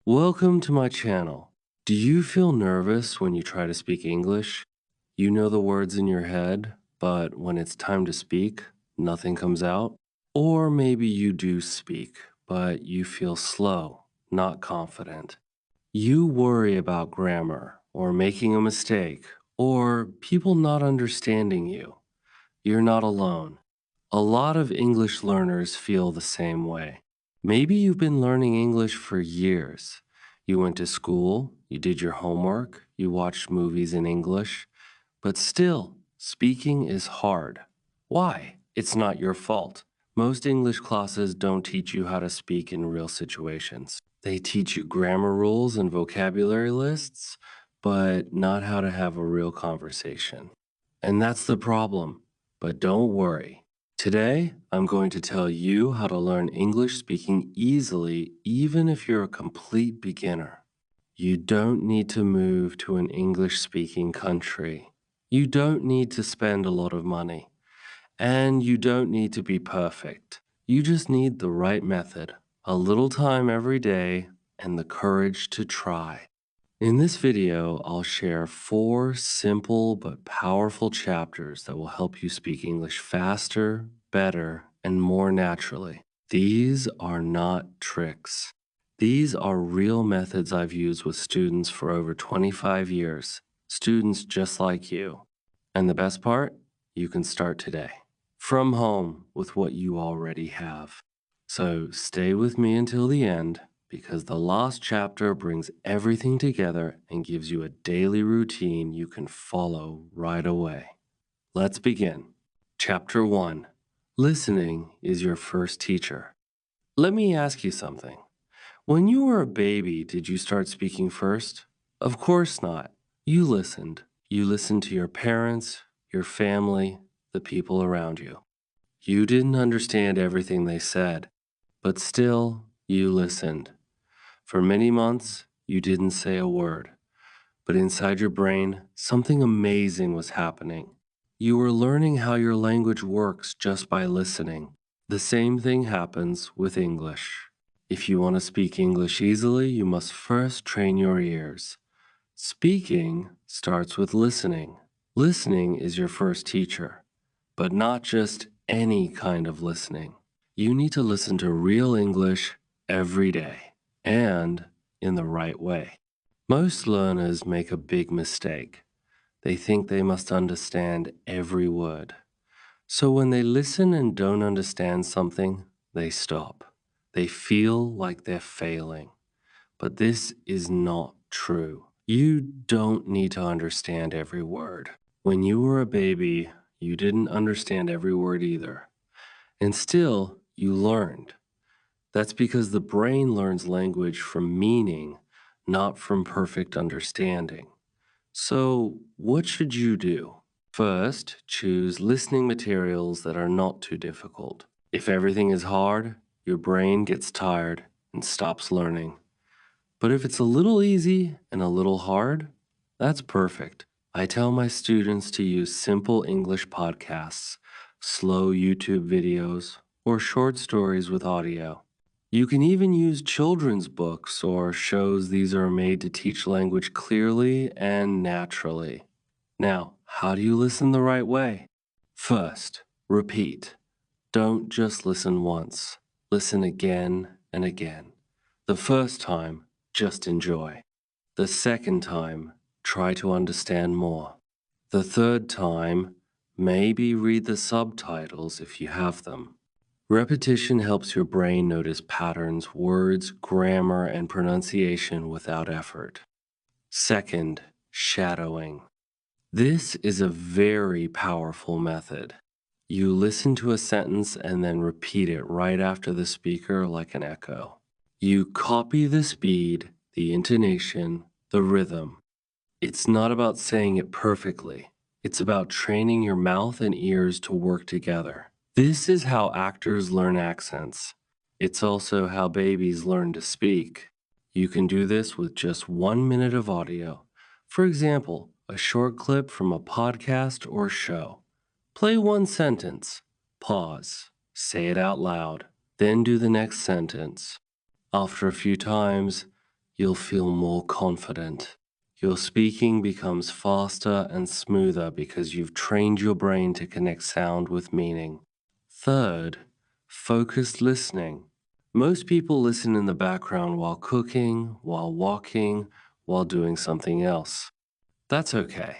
Welcome to my channel. Do you feel nervous when you try to speak English? You know the words in your head, but when it's time to speak, nothing comes out? Or maybe you do speak, but you feel slow, not confident. You worry about grammar, or making a mistake, or people not understanding you. You're not alone. A lot of English learners feel the same way. Maybe you've been learning English for years. You went to school, you did your homework, you watched movies in English, but still, speaking is hard. Why? It's not your fault. Most English classes don't teach you how to speak in real situations. They teach you grammar rules and vocabulary lists, but not how to have a real conversation. And that's the problem. But don't worry. Today, I'm going to tell you how to learn English speaking easily, even if you're a complete beginner. You don't need to move to an English speaking country. You don't need to spend a lot of money. And you don't need to be perfect. You just need the right method, a little time every day, and the courage to try. In this video, I'll share 4 simple but powerful chapters that will help you speak English faster, better, and more naturally. These are not tricks. These are real methods I've used with students for over 25 years, students just like you. And the best part? You can start today, from home with what you already have. So stay with me until the end, because the last chapter brings everything together and gives you a daily routine you can follow right away. Let's begin. Chapter 1. Listening is your first teacher. Let me ask you something. When you were a baby, did you start speaking first? Of course not. You listened. You listened to your parents, your family, the people around you. You didn't understand everything they said, but still, you listened. For many months, you didn't say a word, but inside your brain, something amazing was happening. You were learning how your language works just by listening. The same thing happens with English. If you want to speak English easily, you must first train your ears. Speaking starts with listening. Listening is your first teacher, but not just any kind of listening. You need to listen to real English every day and in the right way. Most learners make a big mistake. They think they must understand every word. So when they listen and don't understand something, they stop. They feel like they're failing. But this is not true. You don't need to understand every word. When you were a baby, you didn't understand every word either. And still, you learned. That's because the brain learns language from meaning, not from perfect understanding. So, what should you do? First, choose listening materials that are not too difficult. If everything is hard, your brain gets tired and stops learning. But if it's a little easy and a little hard, that's perfect. I tell my students to use simple English podcasts, slow YouTube videos, or short stories with audio. You can even use children's books or shows. These are made to teach language clearly and naturally. Now, how do you listen the right way? First, repeat. Don't just listen once. Listen again and again. The first time, just enjoy. The second time, try to understand more. The third time, maybe read the subtitles if you have them. Repetition helps your brain notice patterns, words, grammar, and pronunciation without effort. Second, shadowing. This is a very powerful method. You listen to a sentence and then repeat it right after the speaker like an echo. You copy the speed, the intonation, the rhythm. It's not about saying it perfectly. It's about training your mouth and ears to work together. This is how actors learn accents. It's also how babies learn to speak. You can do this with just 1 minute of audio. For example, a short clip from a podcast or show. Play one sentence, pause, say it out loud, then do the next sentence. After a few times, you'll feel more confident. Your speaking becomes faster and smoother because you've trained your brain to connect sound with meaning. Third, focused listening. Most people listen in the background while cooking, while walking, while doing something else. That's okay.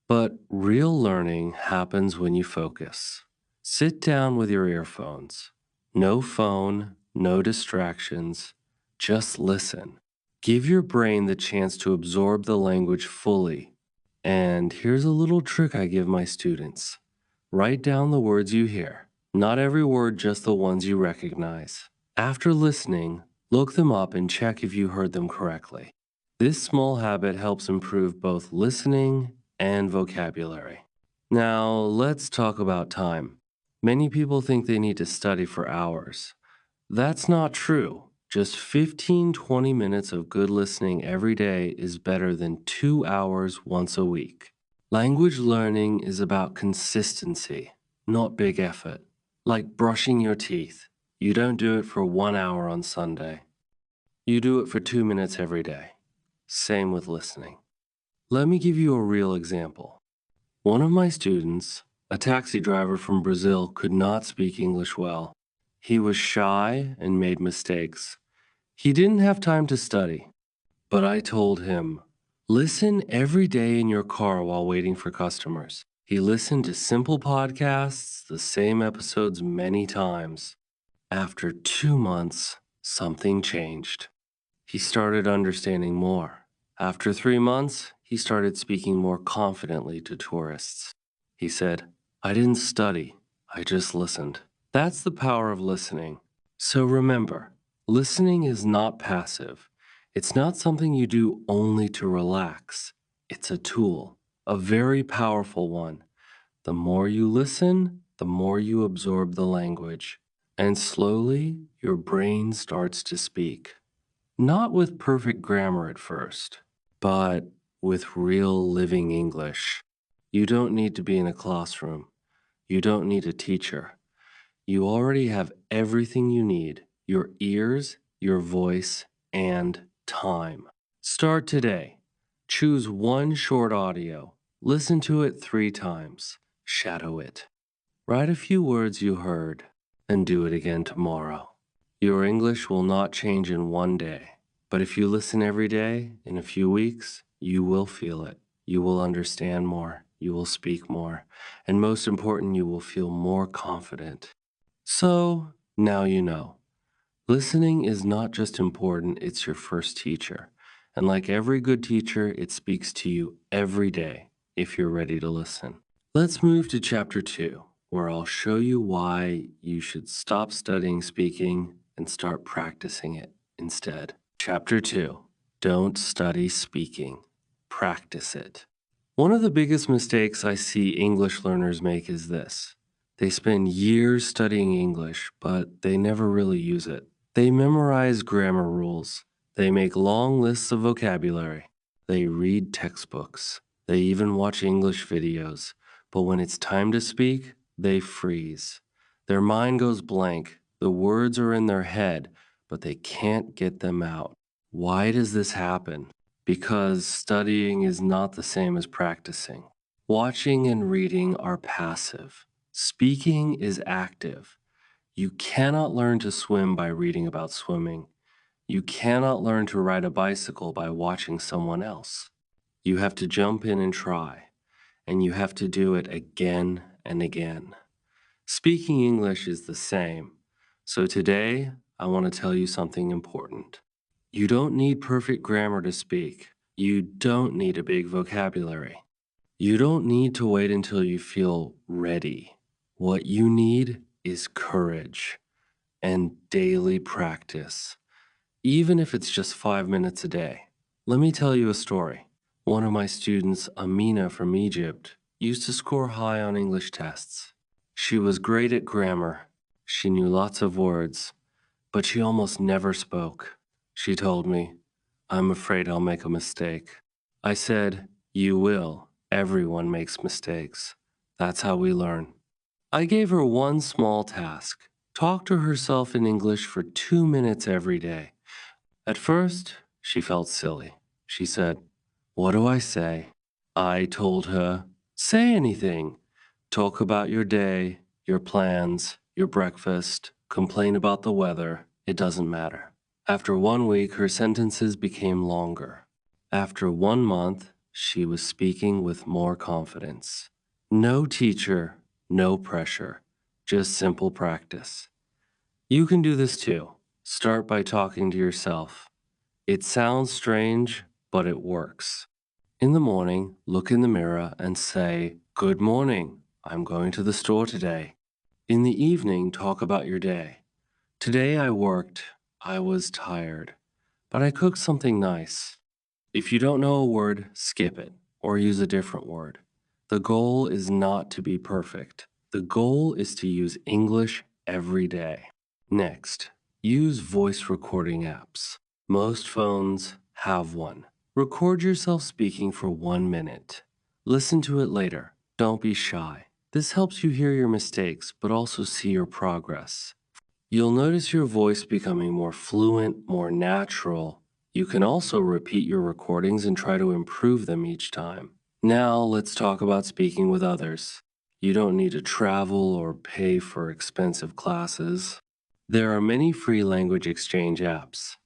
But real learning happens when you focus. Sit down with your earphones. No phone, no distractions. Just listen. Give your brain the chance to absorb the language fully. And here's a little trick I give my students. Write down the words you hear. Not every word, just the ones you recognize. After listening, look them up and check if you heard them correctly. This small habit helps improve both listening and vocabulary. Now, let's talk about time. Many people think they need to study for hours. That's not true. Just 15-20 minutes of good listening every day is better than 2 hours once a week. Language learning is about consistency, not big effort. Like brushing your teeth. You don't do it for 1 hour on Sunday. You do it for 2 minutes every day. Same with listening. Let me give you a real example. One of my students, a taxi driver from Brazil, could not speak English well. He was shy and made mistakes. He didn't have time to study, but I told him, listen every day in your car while waiting for customers. He listened to simple podcasts, the same episodes many times. After 2 months, something changed. He started understanding more. After 3 months, he started speaking more confidently to tourists. He said, I didn't study, I just listened. That's the power of listening. So remember, listening is not passive. It's not something you do only to relax. It's a tool, a very powerful one. The more you listen, the more you absorb the language. And slowly, your brain starts to speak. Not with perfect grammar at first, but with real living English. You don't need to be in a classroom. You don't need a teacher. You already have everything you need: your ears, your voice, and time. Start today. Choose one short audio. Listen to it 3 times. Shadow it. Write a few words you heard and do it again tomorrow. Your English will not change in one day, but if you listen every day, in a few weeks, you will feel it. You will understand more. You will speak more. And most important, you will feel more confident. So, now you know. Listening is not just important, it's your first teacher. And like every good teacher, it speaks to you every day if you're ready to listen. Let's move to chapter 2, where I'll show you why you should stop studying speaking and start practicing it instead. Chapter 2, don't study speaking, practice it. One of the biggest mistakes I see English learners make is this. They spend years studying English, but they never really use it. They memorize grammar rules. They make long lists of vocabulary. They read textbooks. They even watch English videos. But when it's time to speak, they freeze. Their mind goes blank. The words are in their head, but they can't get them out. Why does this happen? Because studying is not the same as practicing. Watching and reading are passive. Speaking is active. You cannot learn to swim by reading about swimming. You cannot learn to ride a bicycle by watching someone else. You have to jump in and try, and you have to do it again and again. Speaking English is the same. So today, I want to tell you something important. You don't need perfect grammar to speak. You don't need a big vocabulary. You don't need to wait until you feel ready. What you need is courage and daily practice, even if it's just 5 minutes a day. Let me tell you a story. One of my students, Amina from Egypt, used to score high on English tests. She was great at grammar. She knew lots of words, but she almost never spoke. She told me, I'm afraid I'll make a mistake. I said, you will. Everyone makes mistakes. That's how we learn. I gave her one small task. Talk to herself in English for 2 minutes every day. At first, She felt silly. She said, "What do I say?" I told her, "Say anything. Talk about your day, your plans, your breakfast, complain about the weather. It doesn't matter." After 1 week, her sentences became longer. After 1 month, she was speaking with more confidence. No teacher, no pressure, just simple practice. You can do this too. Start by talking to yourself. It sounds strange, but it works. In the morning, look in the mirror and say, "Good morning. I'm going to the store today." In the evening, talk about your day. "Today I worked. I was tired, but I cooked something nice." If you don't know a word, skip it or use a different word. The goal is not to be perfect. The goal is to use English every day. Next, use voice recording apps. Most phones have one. Record yourself speaking for 1 minute. Listen to it later. Don't be shy. This helps you hear your mistakes, but also see your progress. You'll notice your voice becoming more fluent, more natural. You can also repeat your recordings and try to improve them each time. Now, let's talk about speaking with others. You don't need to travel or pay for expensive classes. There are many free language exchange apps.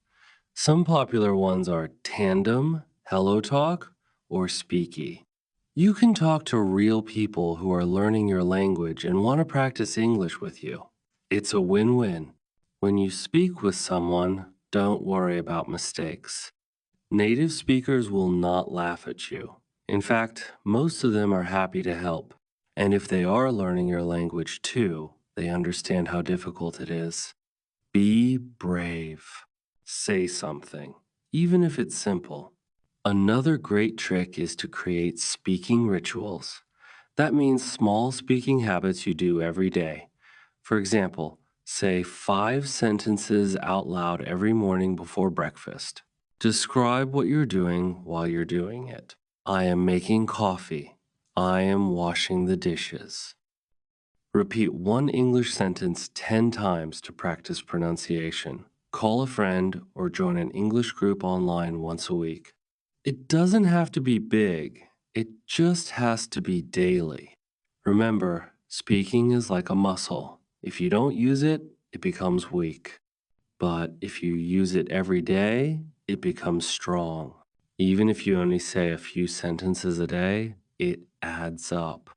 Some popular ones are Tandem, HelloTalk, or Speaky. You can talk to real people who are learning your language and want to practice English with you. It's a win-win. When you speak with someone, don't worry about mistakes. Native speakers will not laugh at you. In fact, most of them are happy to help. And if they are learning your language too, they understand how difficult it is. Be brave. Say something, even if it's simple. Another great trick is to create speaking rituals. That means small speaking habits you do every day. For example, say 5 sentences out loud every morning before breakfast. Describe what you're doing while you're doing it. I am making coffee. I am washing the dishes. Repeat one English sentence 10 times to practice pronunciation. Call a friend or join an English group online once a week. It doesn't have to be big, it just has to be daily. Remember, speaking is like a muscle. If you don't use it, it becomes weak. But if you use it every day, it becomes strong. Even if you only say a few sentences a day, it adds up.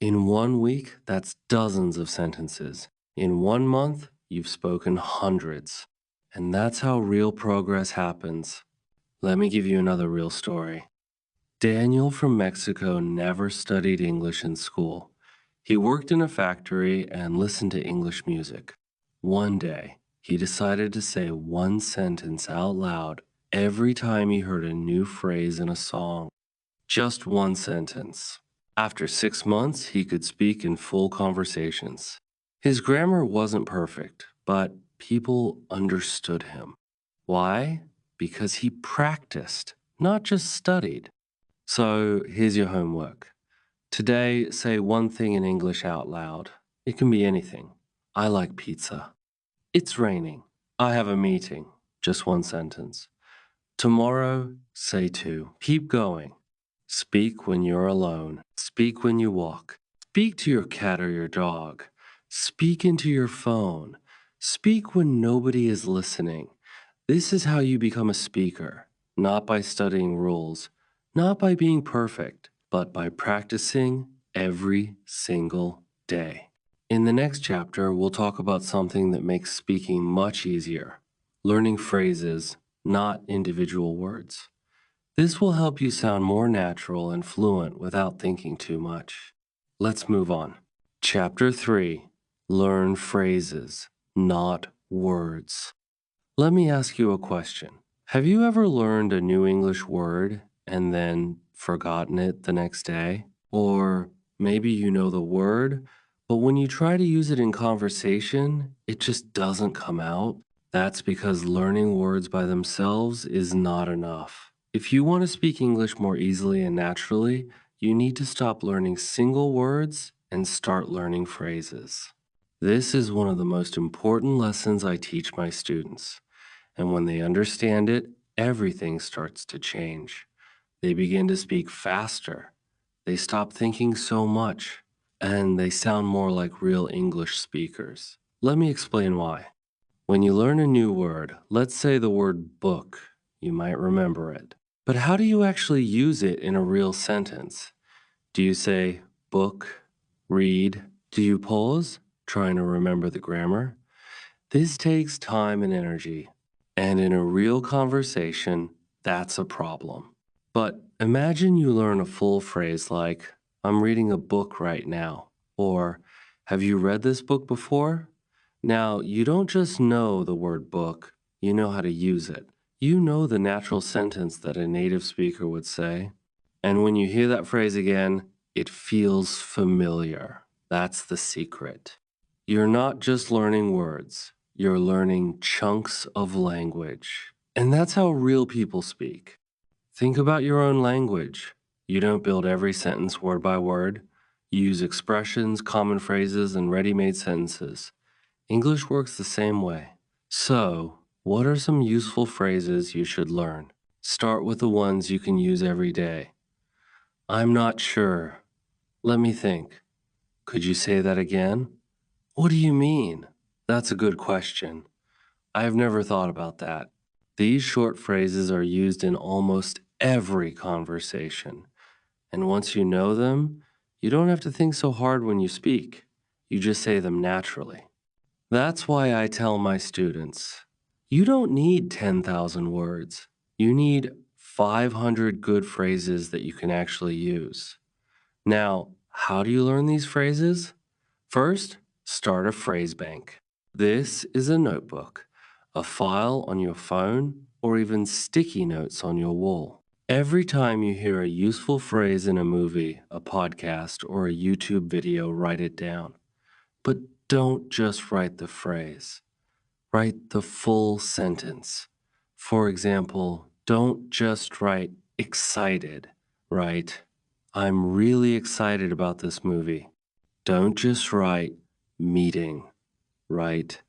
In 1 week, that's dozens of sentences. In 1 month, you've spoken hundreds. And that's how real progress happens. Let me give you another real story. Daniel from Mexico never studied English in school. He worked in a factory and listened to English music. One day, he decided to say one sentence out loud every time he heard a new phrase in a song. Just one sentence. After 6 months, he could speak in full conversations. His grammar wasn't perfect, but people understood him. Why? Because he practiced, not just studied. So here's your homework. Today, say one thing in English out loud. It can be anything. I like pizza. It's raining. I have a meeting. Just one sentence. Tomorrow, say two. Keep going. Speak when you're alone. Speak when you walk. Speak to your cat or your dog. Speak into your phone. Speak when nobody is listening. This is how you become a speaker, not by studying rules, not by being perfect, but by practicing every single day. In the next chapter, we'll talk about something that makes speaking much easier, learning phrases, not individual words. This will help you sound more natural and fluent without thinking too much. Let's move on. Chapter 3, Learn phrases, not words. Let me ask you a question. Have you ever learned a new English word and then forgotten it the next day? Or maybe you know the word, but when you try to use it in conversation, it just doesn't come out? That's because learning words by themselves is not enough. If you want to speak English more easily and naturally, you need to stop learning single words and start learning phrases. This is one of the most important lessons I teach my students. And when they understand it, everything starts to change. They begin to speak faster. They stop thinking so much, and they sound more like real English speakers. Let me explain why. When you learn a new word, let's say the word book, you might remember it. But how do you actually use it in a real sentence? Do you say book, read? Do you pause, trying to remember the grammar? This takes time and energy. And in a real conversation, that's a problem. But imagine you learn a full phrase like, I'm reading a book right now, or have you read this book before? Now, you don't just know the word book, you know how to use it. You know the natural sentence that a native speaker would say. And when you hear that phrase again, it feels familiar. That's the secret. You're not just learning words, you're learning chunks of language. And that's how real people speak. Think about your own language. You don't build every sentence word by word. You use expressions, common phrases, and ready made sentences. English works the same way. So, what are some useful phrases you should learn? Start with the ones you can use every day. I'm not sure. Let me think. Could you say that again? What do you mean? That's a good question. I've never thought about that. These short phrases are used in almost every conversation. And once you know them, you don't have to think so hard when you speak. You just say them naturally. That's why I tell my students, you don't need 10,000 words. You need 500 good phrases that you can actually use. Now, how do you learn these phrases? First, start a phrase bank. This is a notebook, a file on your phone, or even sticky notes on your wall. Every time you hear a useful phrase in a movie, a podcast, or a YouTube video, write it down. But don't just write the phrase. Write the full sentence. For example, don't just write excited. Write, I'm really excited about this movie. Don't just write meeting. Write,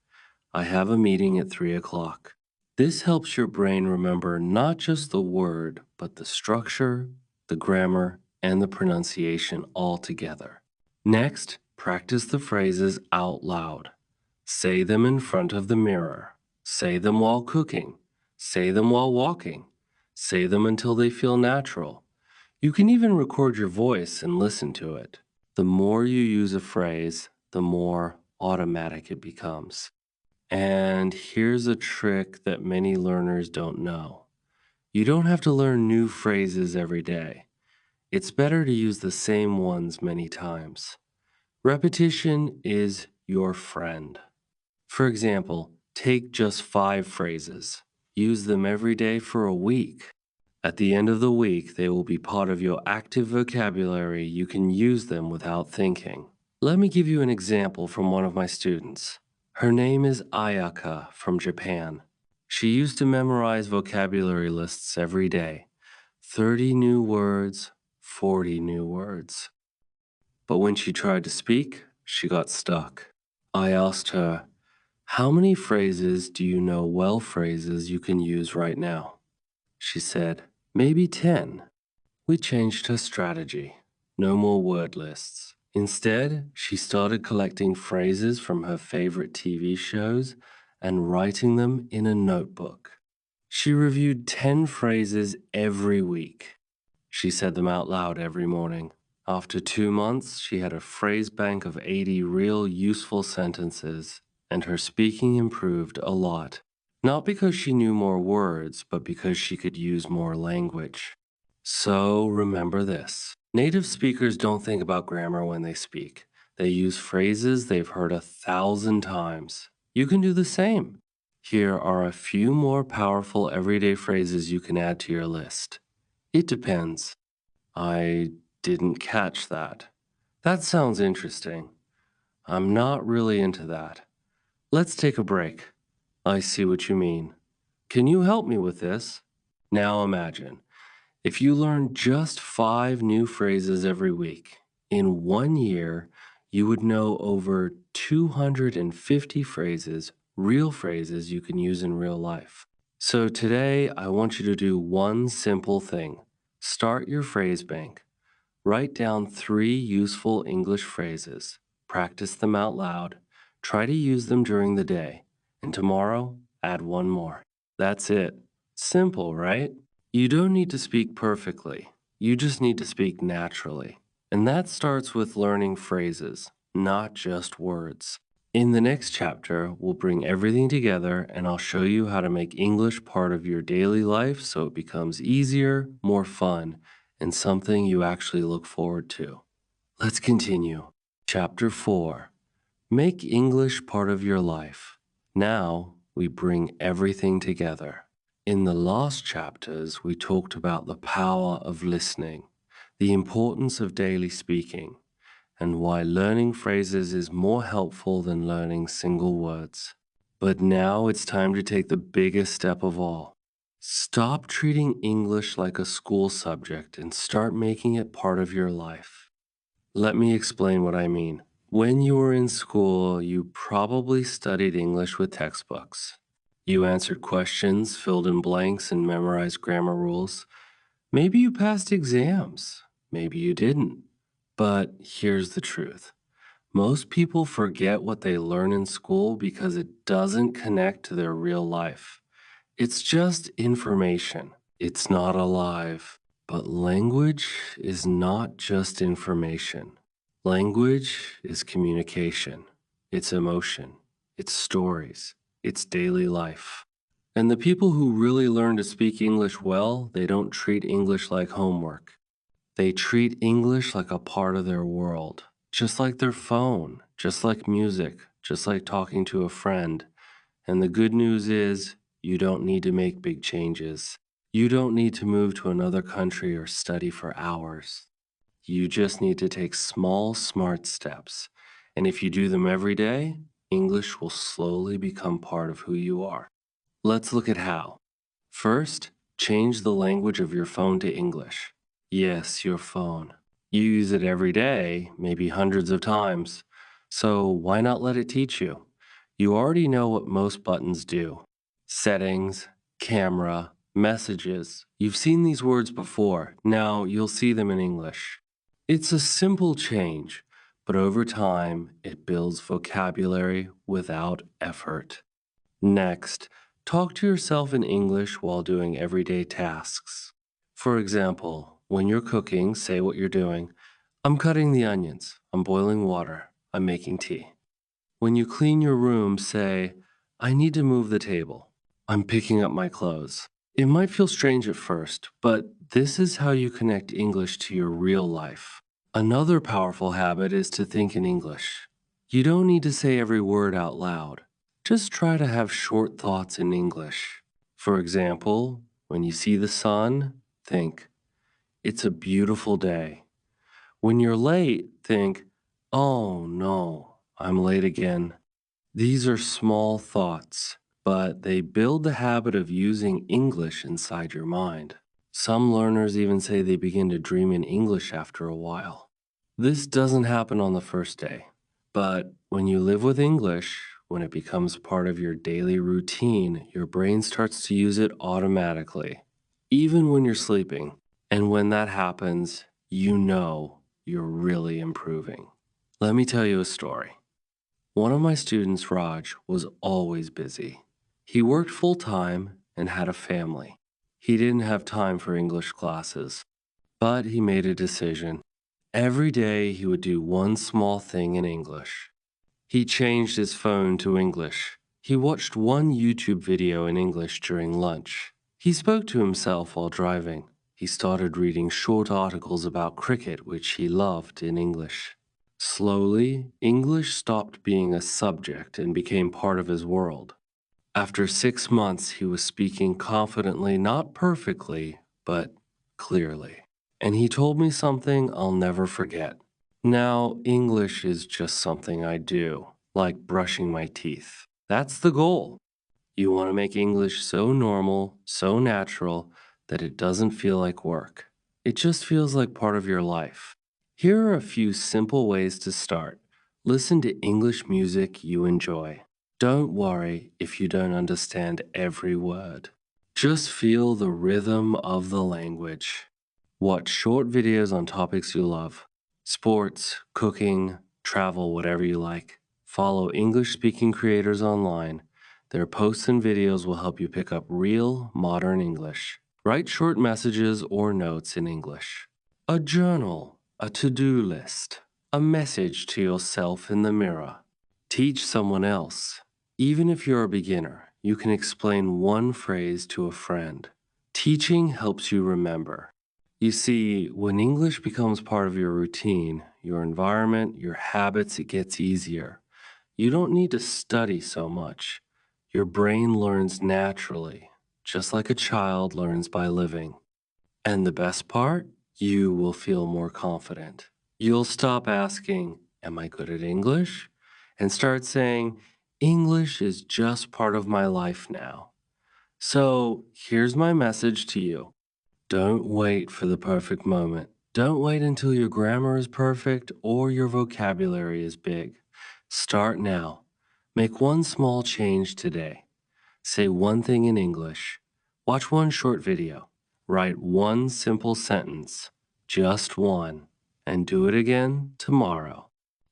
I have a meeting at 3 o'clock. This helps your brain remember not just the word, but the structure, the grammar, and the pronunciation all together. Next, practice the phrases out loud. Say them in front of the mirror. Say them while cooking. Say them while walking. Say them until they feel natural. You can even record your voice and listen to it. The more you use a phrase, the more automatic it becomes. And here's a trick that many learners don't know. You don't have to learn new phrases every day. It's better to use the same ones many times. Repetition is your friend. For example, take just 5 phrases. Use them every day for a week. At the end of the week, they will be part of your active vocabulary. You can use them without thinking. Let me give you an example from one of my students. Her name is Ayaka from Japan. She used to memorize vocabulary lists every day. 30 new words, 40 new words. But when she tried to speak, she got stuck. I asked her, how many phrases do you know, well phrases you can use right now? She said, maybe 10. We changed her strategy. No more word lists. Instead, she started collecting phrases from her favorite TV shows and writing them in a notebook. She reviewed 10 phrases every week. She said them out loud every morning. After 2 months, she had a phrase bank of 80 real useful sentences, and her speaking improved a lot. Not because she knew more words, but because she could use more language. So remember this. Native speakers don't think about grammar when they speak. They use phrases they've heard 1,000 times. You can do the same. Here are a few more powerful everyday phrases you can add to your list. It depends. I didn't catch that. That sounds interesting. I'm not really into that. Let's take a break. I see what you mean. Can you help me with this? Now imagine, if you learn just 5 new phrases every week, in 1 year, you would know over 250 phrases, real phrases you can use in real life. So today, I want you to do one simple thing. Start your phrase bank. Write down 3 useful English phrases. Practice them out loud. Try to use them during the day. And tomorrow, add one more. That's it. Simple, right? You don't need to speak perfectly. You just need to speak naturally. And that starts with learning phrases, not just words. In the next chapter, we'll bring everything together and I'll show you how to make English part of your daily life so it becomes easier, more fun, and something you actually look forward to. Let's continue. Chapter 4. Make English part of your life. Now we bring everything together. In the last chapters, we talked about the power of listening, the importance of daily speaking, and why learning phrases is more helpful than learning single words. But now it's time to take the biggest step of all. Stop treating English like a school subject and start making it part of your life. Let me explain what I mean. When you were in school, you probably studied English with textbooks. You answered questions, filled in blanks, and memorized grammar rules. Maybe you passed exams. Maybe you didn't. But here's the truth. Most people forget what they learn in school because it doesn't connect to their real life. It's just information. It's not alive. But language is not just information. Language is communication. It's emotion. It's stories. It's daily life. And the people who really learn to speak English well, they don't treat English like homework. They treat English like a part of their world, just like their phone, just like music, just like talking to a friend. And the good news is, you don't need to make big changes. You don't need to move to another country or study for hours. You just need to take small, smart steps. And if you do them every day, English will slowly become part of who you are. Let's look at how. First, change the language of your phone to English. Yes, your phone. You use it every day, maybe hundreds of times. So why not let it teach you? You already know what most buttons do. Settings, camera, messages. You've seen these words before. Now you'll see them in English. It's a simple change, but over time, it builds vocabulary without effort. Next, talk to yourself in English while doing everyday tasks. For example, when you're cooking, say what you're doing. I'm cutting the onions. I'm boiling water. I'm making tea. When you clean your room, say, I need to move the table. I'm picking up my clothes. It might feel strange at first, but this is how you connect English to your real life. Another powerful habit is to think in English. You don't need to say every word out loud. Just try to have short thoughts in English. For example, when you see the sun, think, it's a beautiful day. When you're late, think, oh no, I'm late again. These are small thoughts, but they build the habit of using English inside your mind. Some learners even say they begin to dream in English after a while. This doesn't happen on the first day, but when you live with English, when it becomes part of your daily routine, your brain starts to use it automatically, even when you're sleeping. And when that happens, you know you're really improving. Let me tell you a story. One of my students, Raj, was always busy. He worked full time and had a family. He didn't have time for English classes, but he made a decision. Every day he would do one small thing in English. He changed his phone to English. He watched one YouTube video in English during lunch. He spoke to himself while driving. He started reading short articles about cricket, which he loved, in English. Slowly, English stopped being a subject and became part of his world. After 6 months, he was speaking confidently, not perfectly, but clearly. And he told me something I'll never forget. Now, English is just something I do, like brushing my teeth. That's the goal. You want to make English so normal, so natural, that it doesn't feel like work. It just feels like part of your life. Here are a few simple ways to start. Listen to English music you enjoy. Don't worry if you don't understand every word. Just feel the rhythm of the language. Watch short videos on topics you love sports, cooking, travel, whatever you like. Follow English speaking creators online. Their posts and videos will help you pick up real, modern English. Write short messages or notes in English. A journal, a to do list, a message to yourself in the mirror. Teach someone else. Even if you're a beginner, you can explain one phrase to a friend. Teaching helps you remember. You see, when English becomes part of your routine, your environment, your habits, it gets easier. You don't need to study so much. Your brain learns naturally, just like a child learns by living. And the best part? You will feel more confident. You'll stop asking, am I good at English? And start saying, English is just part of my life now. So here's my message to you. Don't wait for the perfect moment. Don't wait until your grammar is perfect or your vocabulary is big. Start now. Make one small change today. Say one thing in English. Watch one short video. Write one simple sentence, just one, and do it again tomorrow.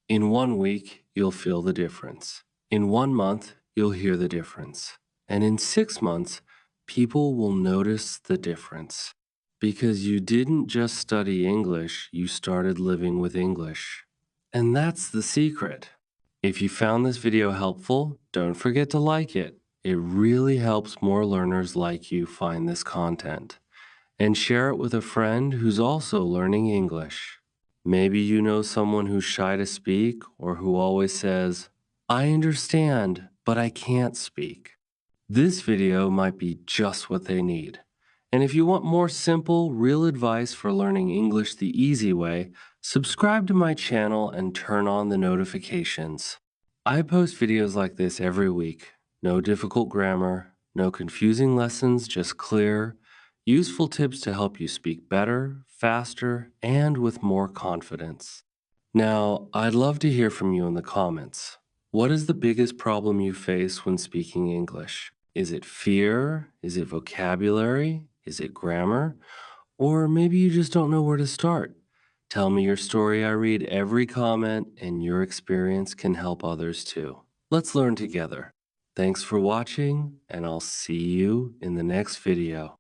In 1 week, you'll feel the difference. In 1 month, you'll hear the difference. And in 6 months, people will notice the difference. Because you didn't just study English, you started living with English. And that's the secret. If you found this video helpful, don't forget to like it. It really helps more learners like you find this content. And share it with a friend who's also learning English. Maybe you know someone who's shy to speak or who always says, I understand, but I can't speak. This video might be just what they need. And if you want more simple, real advice for learning English the easy way, subscribe to my channel and turn on the notifications. I post videos like this every week. No difficult grammar, no confusing lessons, just clear, useful tips to help you speak better, faster, and with more confidence. Now, I'd love to hear from you in the comments. What is the biggest problem you face when speaking English? Is it fear? Is it vocabulary? Is it grammar? Or maybe you just don't know where to start. Tell me your story. I read every comment, and your experience can help others too. Let's learn together. Thanks for watching, and I'll see you in the next video.